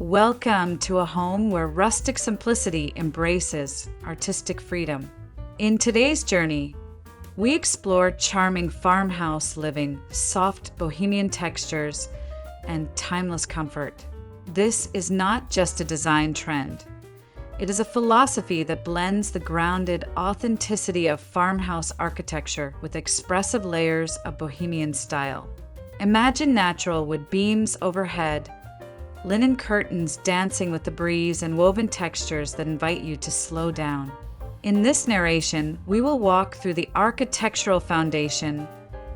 Welcome to a home where rustic simplicity embraces artistic freedom. In today's journey, we explore charming farmhouse living, soft Bohemian textures, and timeless comfort. This is not just a design trend. It is a philosophy that blends the grounded authenticity of farmhouse architecture with expressive layers of Bohemian style. Imagine natural with beams overhead, linen curtains dancing with the breeze, and woven textures that invite you to slow down. In this narration, we will walk through the architectural foundation,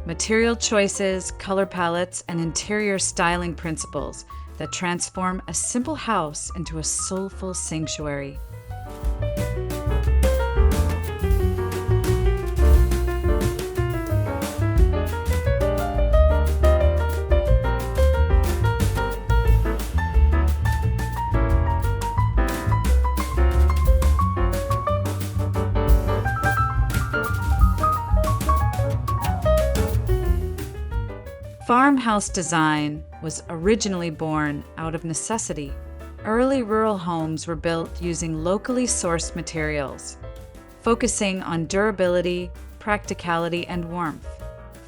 material choices, color palettes, and interior styling principles that transform a simple house into a soulful sanctuary. Farmhouse design was originally born out of necessity. Early rural homes were built using locally sourced materials, focusing on durability, practicality, and warmth.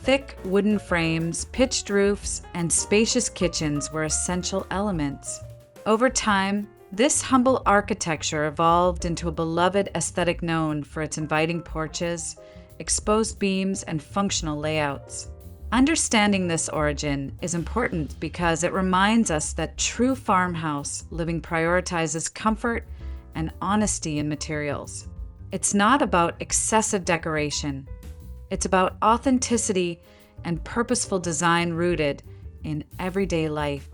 Thick wooden frames, pitched roofs, and spacious kitchens were essential elements. Over time, this humble architecture evolved into a beloved aesthetic known for its inviting porches, exposed beams, and functional layouts. Understanding this origin is important because it reminds us that true farmhouse living prioritizes comfort and honesty in materials. It's not about excessive decoration. It's about authenticity and purposeful design rooted in everyday life.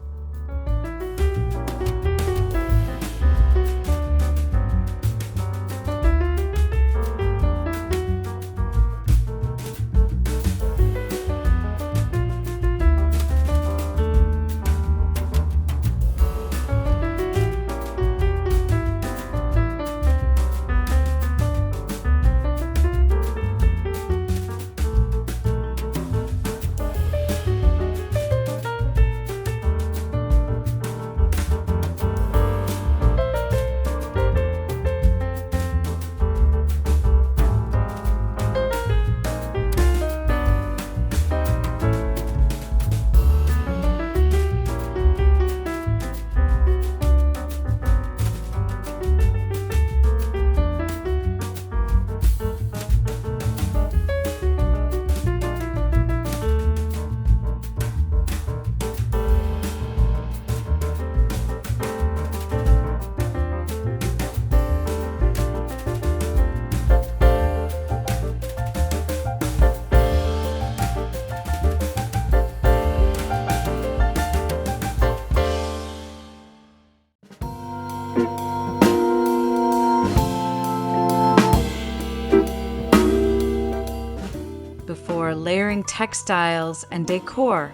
Before layering textiles and decor,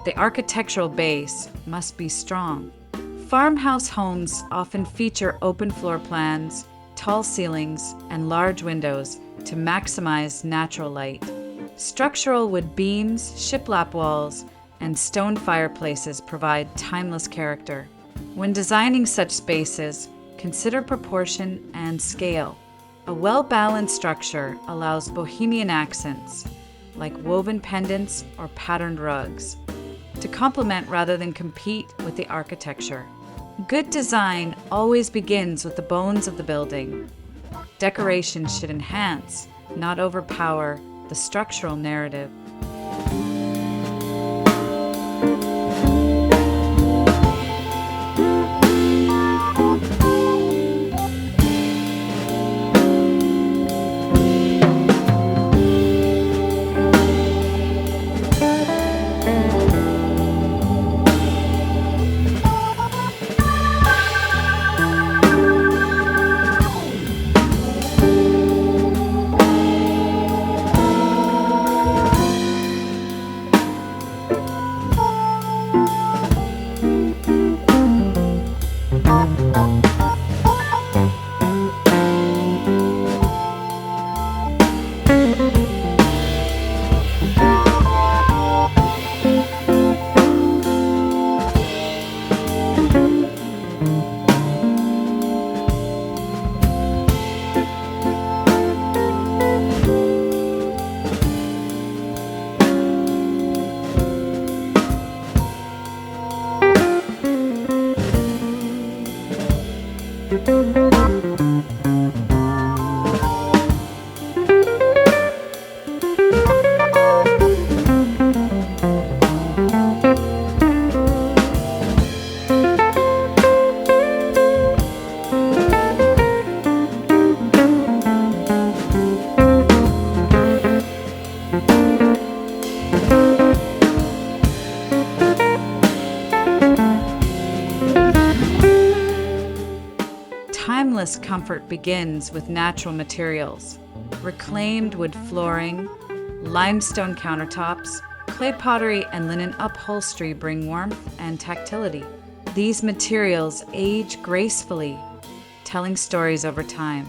the architectural base must be strong. Farmhouse homes often feature open floor plans, tall ceilings, and large windows to maximize natural light. Structural wood beams, shiplap walls, and stone fireplaces provide timeless character. When designing such spaces, consider proportion and scale. A well-balanced structure allows Bohemian accents, like woven pendants or patterned rugs, to complement rather than compete with the architecture. Good design always begins with the bones of the building. Decoration should enhance, not overpower, the structural narrative. Timeless comfort begins with natural materials. Reclaimed wood flooring, limestone countertops, clay pottery, and linen upholstery bring warmth and tactility. These materials age gracefully, telling stories over time.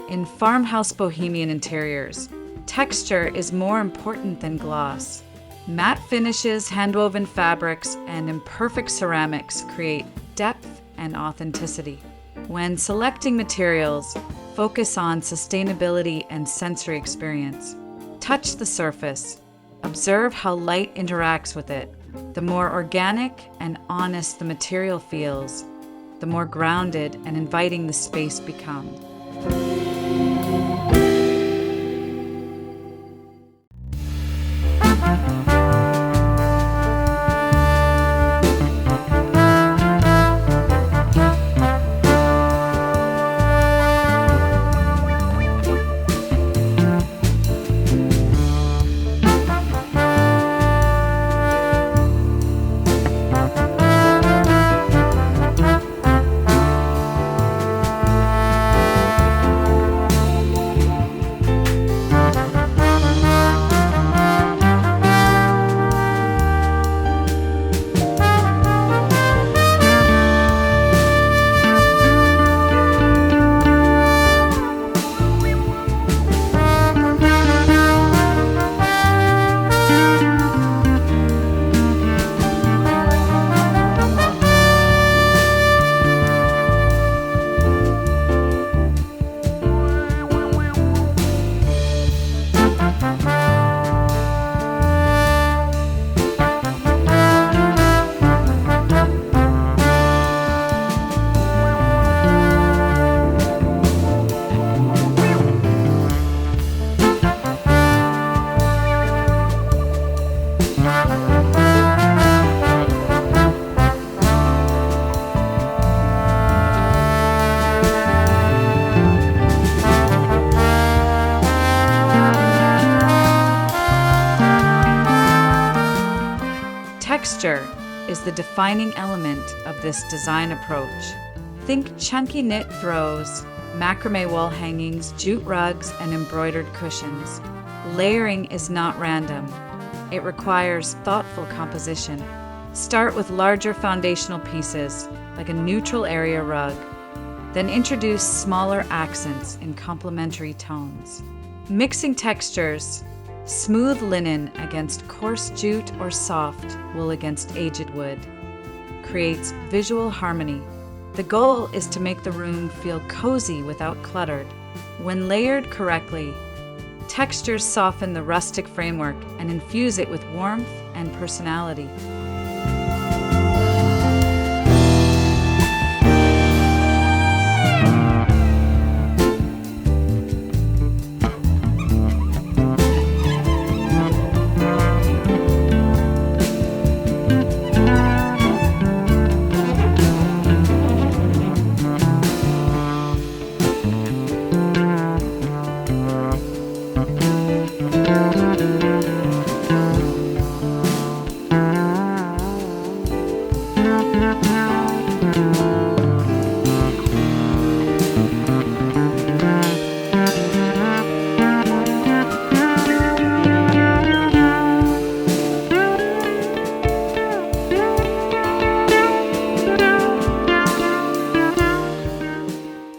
In farmhouse Bohemian interiors, texture is more important than gloss. Matte finishes, hand-woven fabrics, and imperfect ceramics create depth and authenticity. When selecting materials, focus on sustainability and sensory experience. Touch the surface. Observe how light interacts with it. The more organic and honest the material feels, the more grounded and inviting the space becomes. Texture is the defining element of this design approach. Think chunky knit throws, macramé wall hangings, jute rugs, and embroidered cushions. Layering is not random. It requires thoughtful composition. Start with larger foundational pieces, like a neutral area rug. Then introduce smaller accents in complementary tones. Mixing textures. Smooth linen against coarse jute or soft wool against aged wood creates visual harmony. The goal is to make the room feel cozy without cluttered. When layered correctly, textures soften the rustic framework and infuse it with warmth and personality.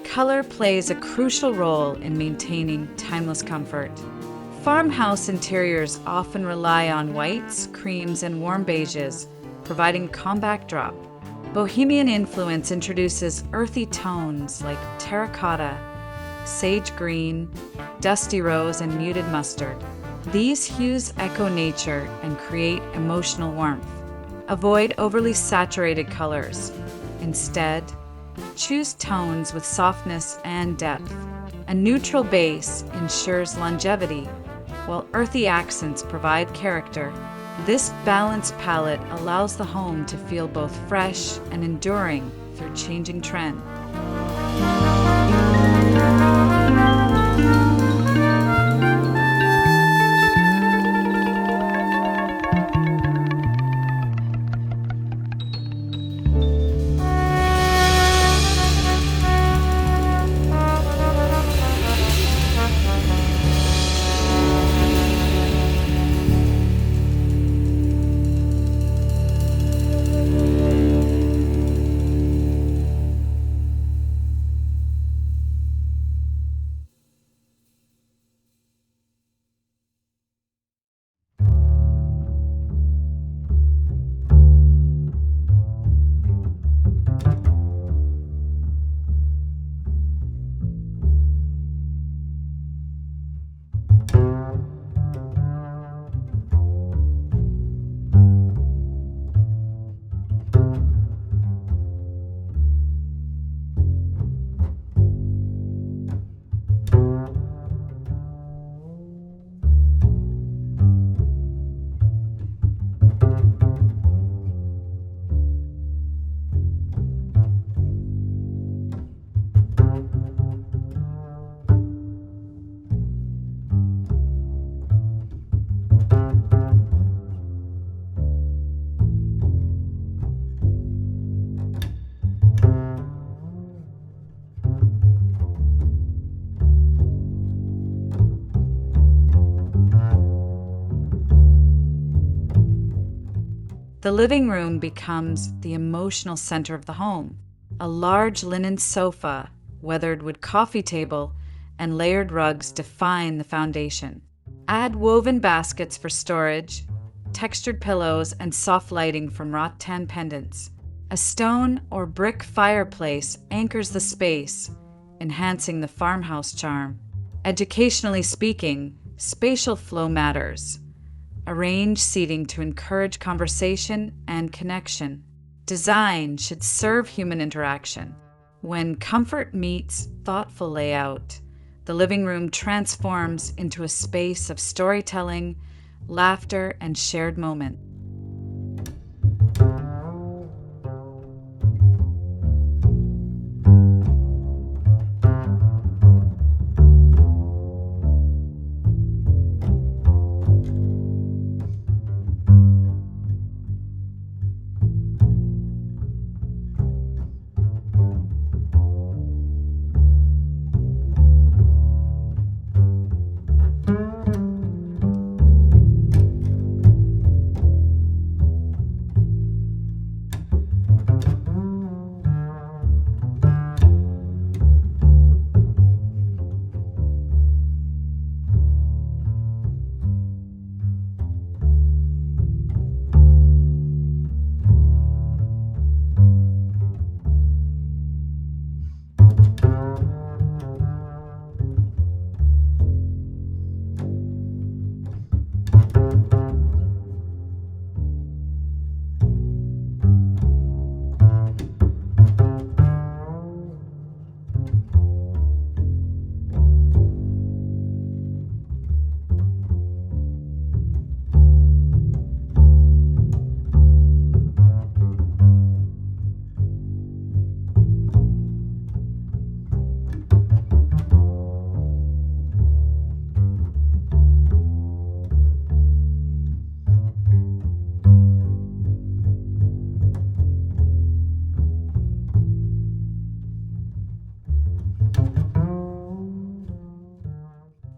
Color plays a crucial role in maintaining timeless comfort. Farmhouse interiors often rely on whites, creams, and warm beiges, providing a calm backdrop. Bohemian influence introduces earthy tones like terracotta, sage green, dusty rose, and muted mustard. These hues echo nature and create emotional warmth. Avoid overly saturated colors. Instead, Choose tones with softness and depth. A neutral base ensures longevity, while earthy accents provide character. This balanced palette allows the home to feel both fresh and enduring through changing trend. The living room becomes the emotional center of the home. A large linen sofa, weathered wood coffee table, and layered rugs define the foundation. Add woven baskets for storage, textured pillows, and soft lighting from rattan pendants. A stone or brick fireplace anchors the space, enhancing the farmhouse charm. Educationally speaking, spatial flow matters. Arrange seating to encourage conversation and connection. Design should serve human interaction. When comfort meets thoughtful layout, the living room transforms into a space of storytelling, laughter, and shared moment.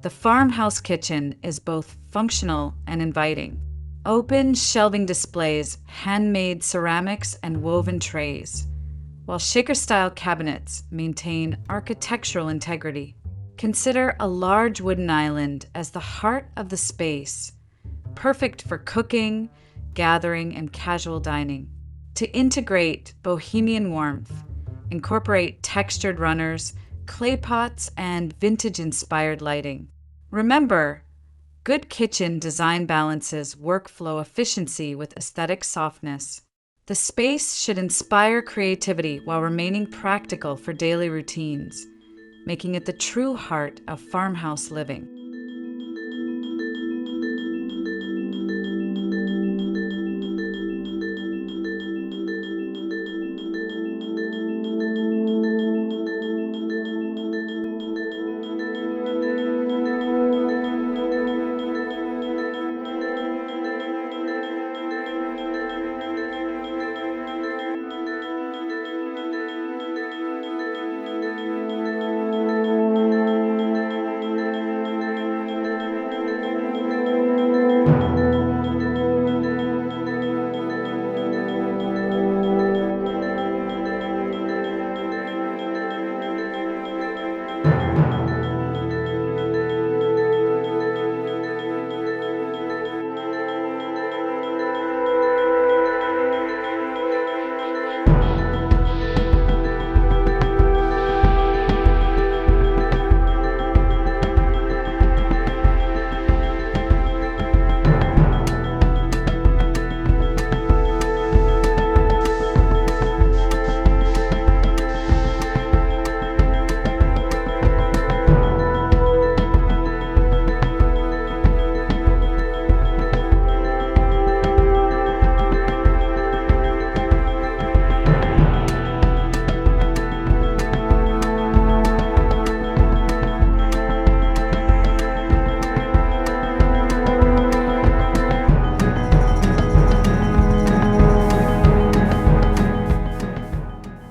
The farmhouse kitchen is both functional and inviting. Open shelving displays handmade ceramics and woven trays, while shaker-style cabinets maintain architectural integrity. Consider a large wooden island as the heart of the space, perfect for cooking, gathering, and casual dining. To integrate Bohemian warmth, incorporate textured runners, clay pots, and vintage-inspired lighting. Remember, good kitchen design balances workflow efficiency with aesthetic softness. The space should inspire creativity while remaining practical for daily routines, making it the true heart of farmhouse living.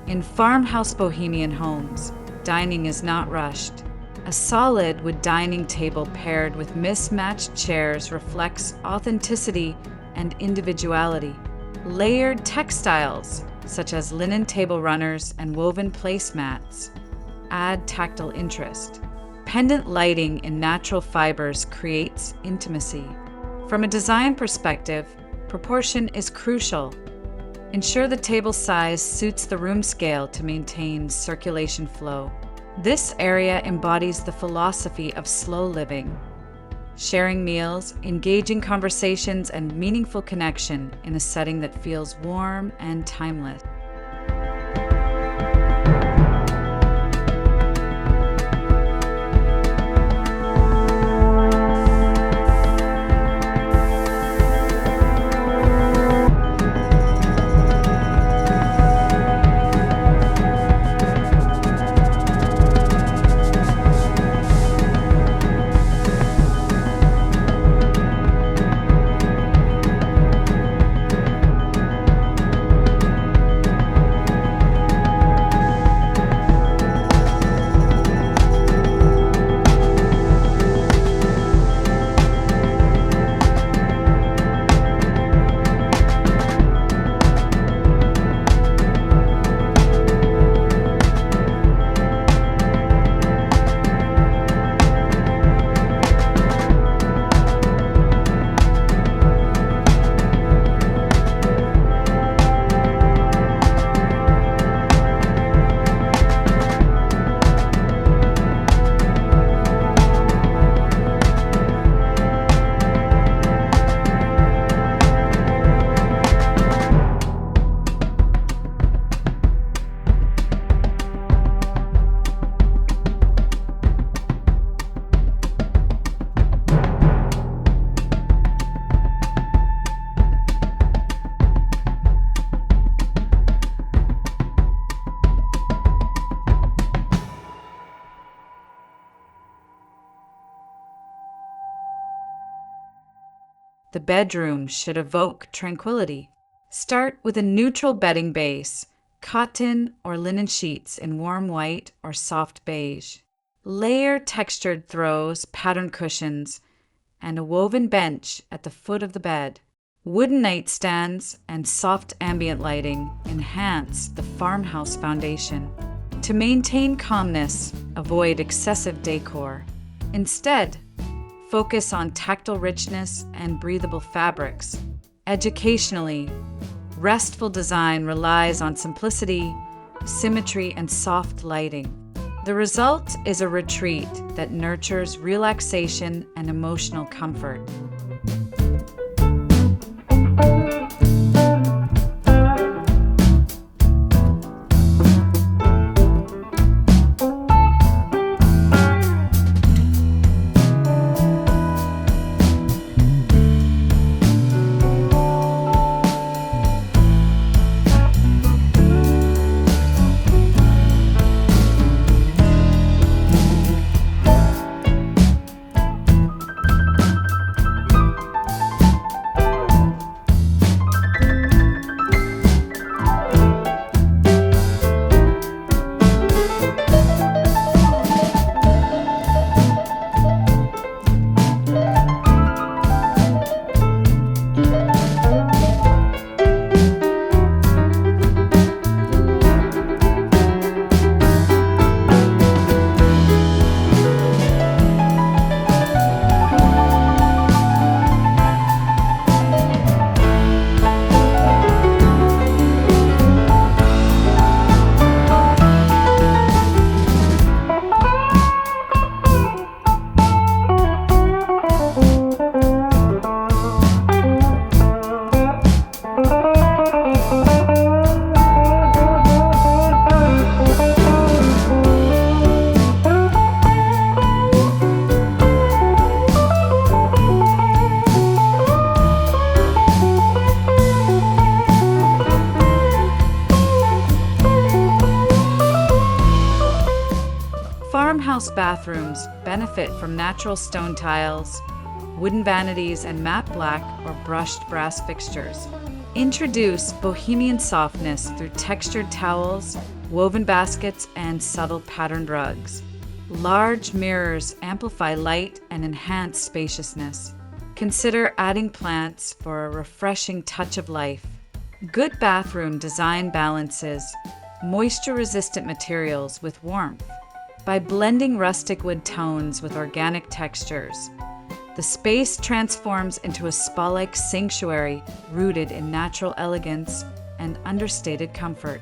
In farmhouse Bohemian homes, dining is not rushed. A solid wood dining table paired with mismatched chairs reflects authenticity and individuality. Layered textiles, such as linen table runners and woven placemats, add tactile interest. Pendant lighting in natural fibers creates intimacy. From a design perspective, proportion is crucial. Ensure the table size suits the room scale to maintain circulation flow. This area embodies the philosophy of slow living, sharing meals, engaging conversations, and meaningful connection in a setting that feels warm and timeless. The bedroom should evoke tranquility. Start with a neutral bedding base, cotton or linen sheets in warm white or soft beige. Layer textured throws, patterned cushions, and a woven bench at the foot of the bed. Wooden nightstands and soft ambient lighting enhance the farmhouse foundation. To maintain calmness, avoid excessive decor. Instead, focus on tactile richness and breathable fabrics. Educationally, restful design relies on simplicity, symmetry, and soft lighting. The result is a retreat that nurtures relaxation and emotional comfort. Farmhouse bathrooms benefit from natural stone tiles, wooden vanities, and matte black or brushed brass fixtures. Introduce Bohemian softness through textured towels, woven baskets, and subtle patterned rugs. Large mirrors amplify light and enhance spaciousness. Consider adding plants for a refreshing touch of life. Good bathroom design balances moisture-resistant materials with warmth. By blending rustic wood tones with organic textures, the space transforms into a spa-like sanctuary rooted in natural elegance and understated comfort.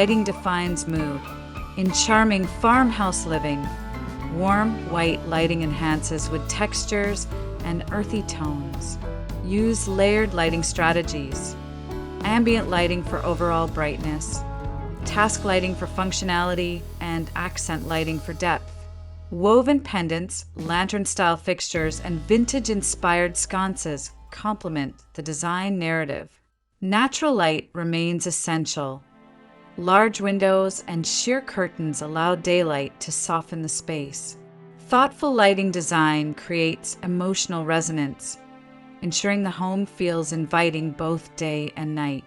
Lighting defines mood. In charming Farmhouse Living, warm white lighting enhances with textures and earthy tones. Use layered lighting strategies. Ambient lighting for overall brightness, task lighting for functionality, and accent lighting for depth. Woven pendants, lantern-style fixtures, and vintage-inspired sconces complement the design narrative. Natural light remains essential. Large windows and sheer curtains allow daylight to soften the space. Thoughtful lighting design creates emotional resonance, ensuring the home feels inviting both day and night.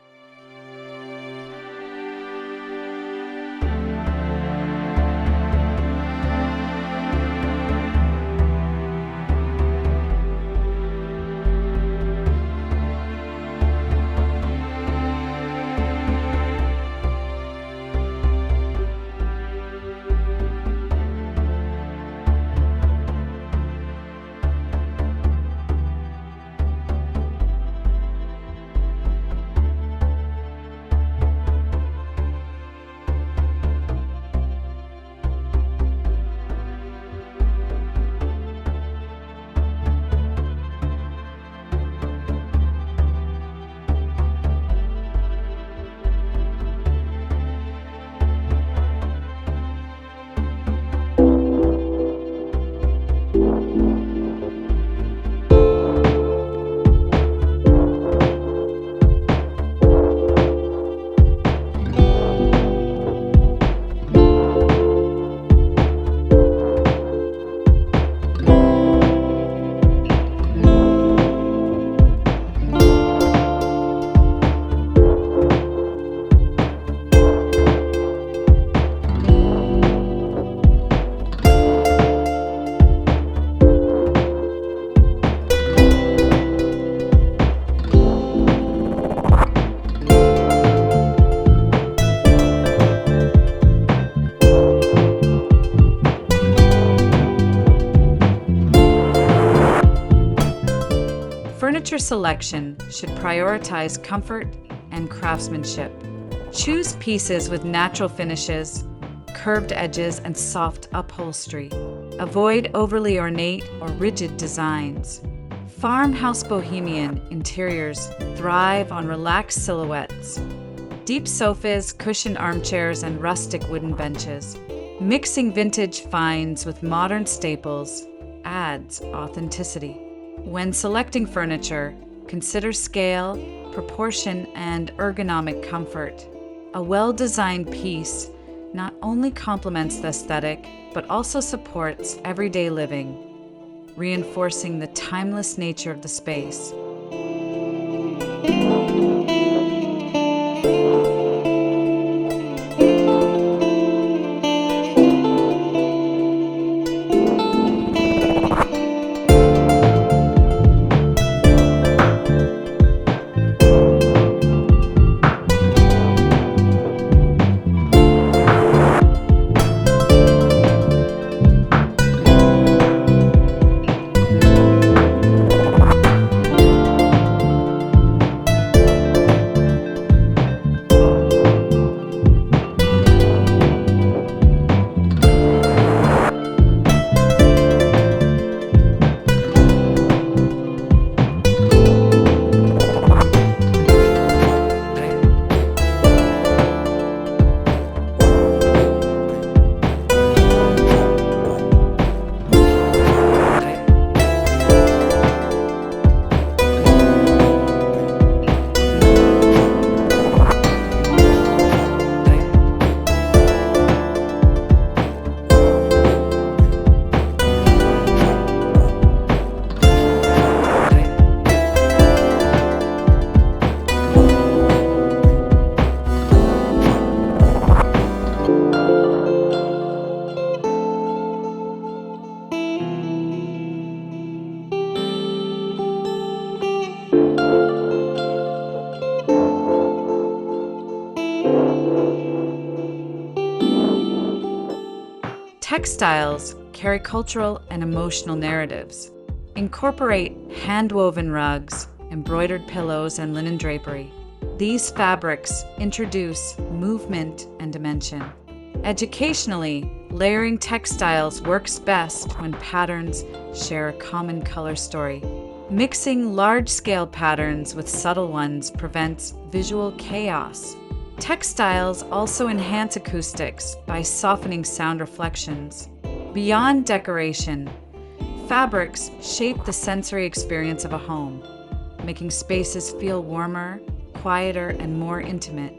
Furniture selection should prioritize comfort and craftsmanship. Choose pieces with natural finishes, curved edges, and soft upholstery. Avoid overly ornate or rigid designs. Farmhouse Bohemian interiors thrive on relaxed silhouettes. Deep sofas, cushioned armchairs, and rustic wooden benches Mixing vintage finds with modern staples adds authenticity. When selecting furniture, consider scale, proportion, and ergonomic comfort. A well-designed piece not only complements the aesthetic, but also supports everyday living, reinforcing the timeless nature of the space. Textiles carry cultural and emotional narratives. Incorporate hand-woven rugs, embroidered pillows, and linen drapery. These fabrics introduce movement and dimension. Educationally, layering textiles works best when patterns share a common color story. Mixing large-scale patterns with subtle ones prevents visual chaos. Textiles also enhance acoustics by softening sound reflections. Beyond decoration, fabrics shape the sensory experience of a home, making spaces feel warmer, quieter, and more intimate.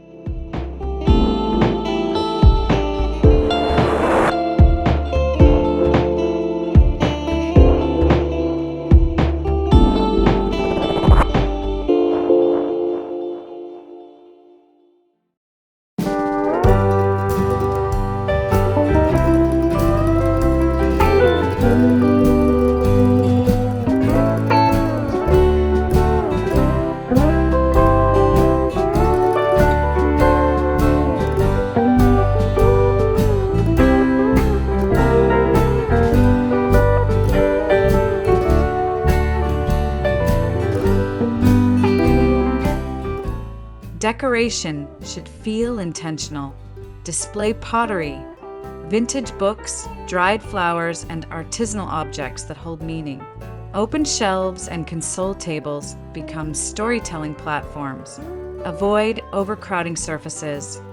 Decoration should feel intentional. Display pottery, vintage books, dried flowers, and artisanal objects that hold meaning. Open shelves and console tables become storytelling platforms. Avoid overcrowding surfaces.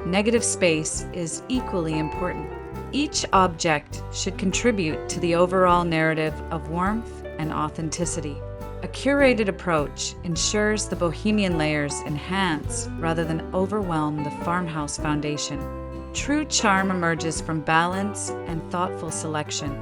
Negative space is equally important. Each object should contribute to the overall narrative of warmth and authenticity. A curated approach ensures the Bohemian layers enhance rather than overwhelm the farmhouse foundation. True charm emerges from balance and thoughtful selection.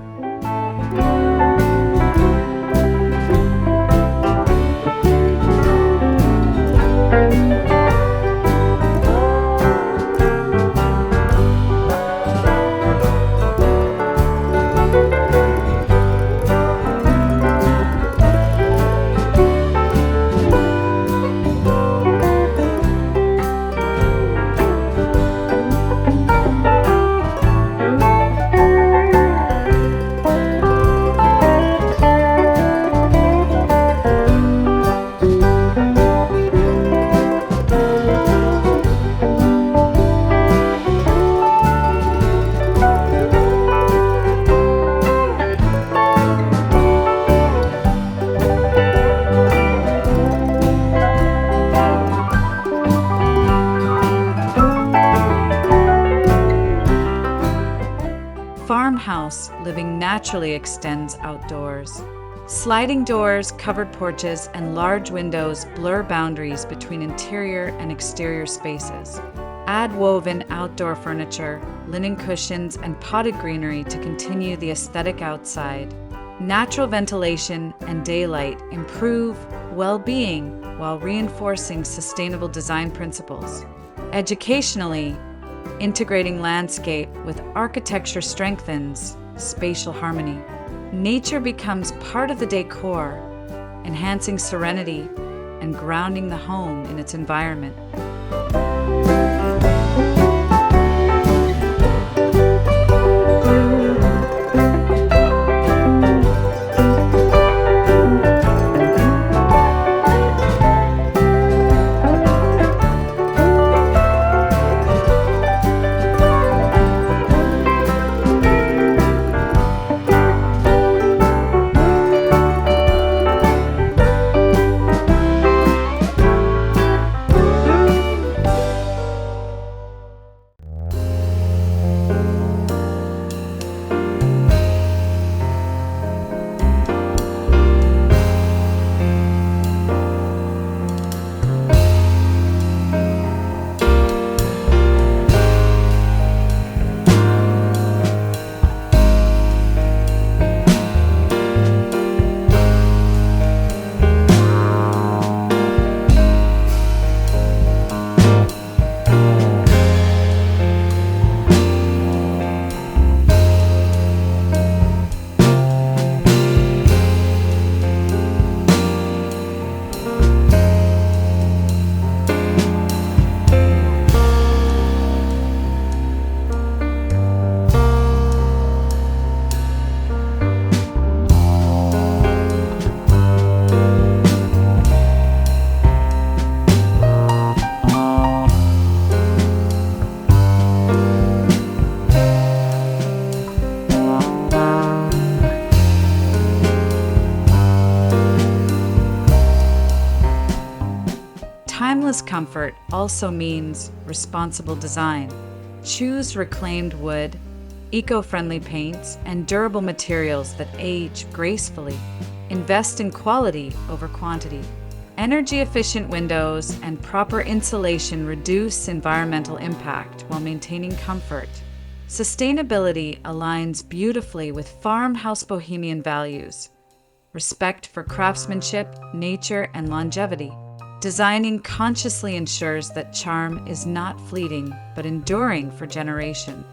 farmhouse living naturally extends outdoors. Sliding doors, covered porches, and large windows blur boundaries between interior and exterior spaces. Add woven outdoor furniture, linen cushions, and potted greenery to continue the aesthetic outside. Natural ventilation and daylight improve well-being while reinforcing sustainable design principles. Educationally, integrating landscape with architecture strengthens spatial harmony. Nature becomes part of the decor, enhancing serenity and grounding the home in its environment. Timeless comfort also means responsible design. Choose reclaimed wood, eco-friendly paints, and durable materials that age gracefully. Invest in quality over quantity. Energy-efficient windows and proper insulation reduce environmental impact while maintaining comfort. Sustainability aligns beautifully with farmhouse Bohemian values: respect for craftsmanship, nature, and longevity. Designing consciously ensures that charm is not fleeting, but enduring for generations.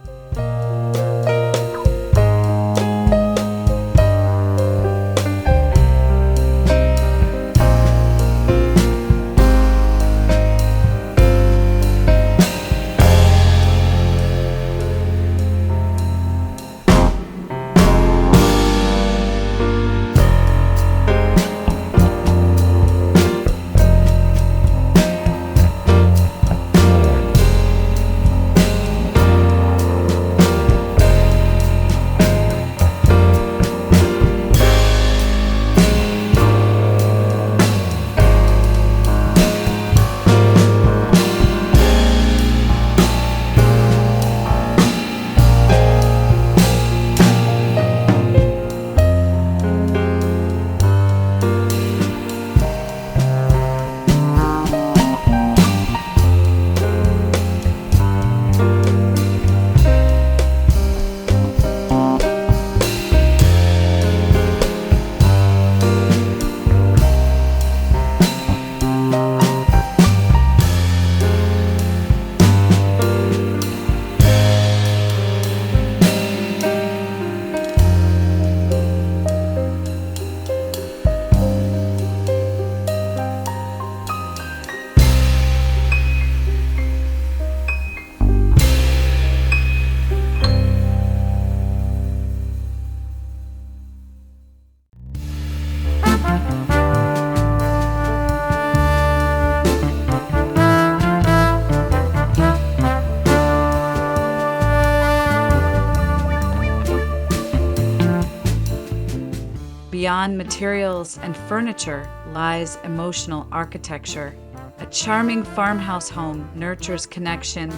Beyond materials and furniture lies emotional architecture. A charming farmhouse home nurtures connection,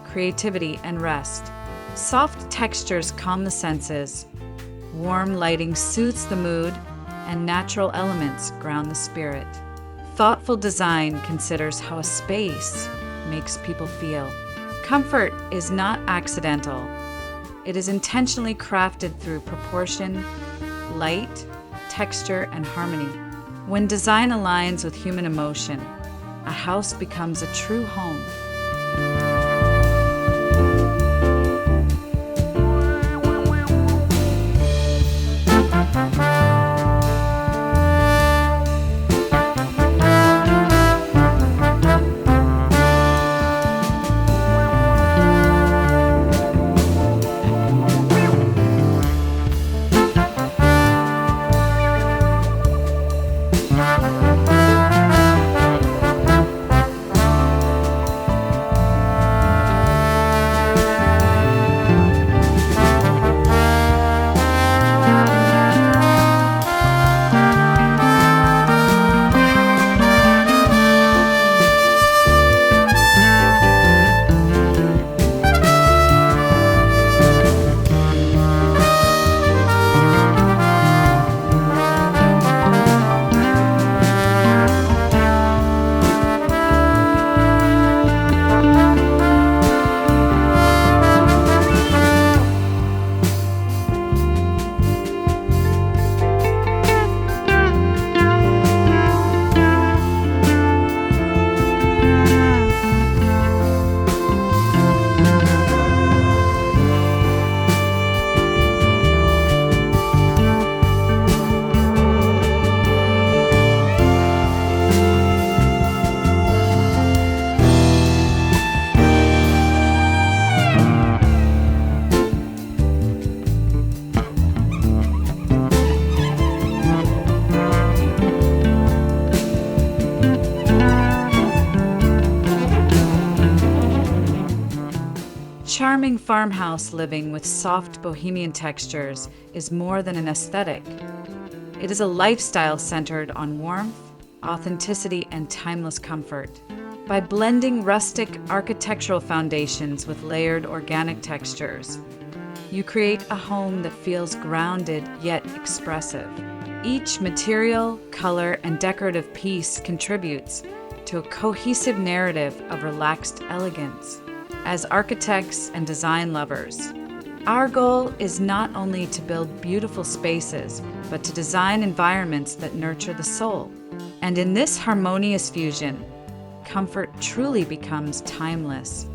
creativity, and rest. Soft textures calm the senses, warm lighting soothes the mood, and natural elements ground the spirit. Thoughtful design considers how a space makes people feel. Comfort is not accidental. It is intentionally crafted through proportion, light, texture, and harmony. When design aligns with human emotion, a house becomes a true home. Charming farmhouse living with soft Bohemian textures is more than an aesthetic. It is a lifestyle centered on warmth, authenticity, and timeless comfort. By blending rustic architectural foundations with layered organic textures, you create a home that feels grounded yet expressive. Each material, color, and decorative piece contributes to a cohesive narrative of relaxed elegance. As architects and design lovers, our goal is not only to build beautiful spaces, but to design environments that nurture the soul. And in this harmonious fusion, comfort truly becomes timeless.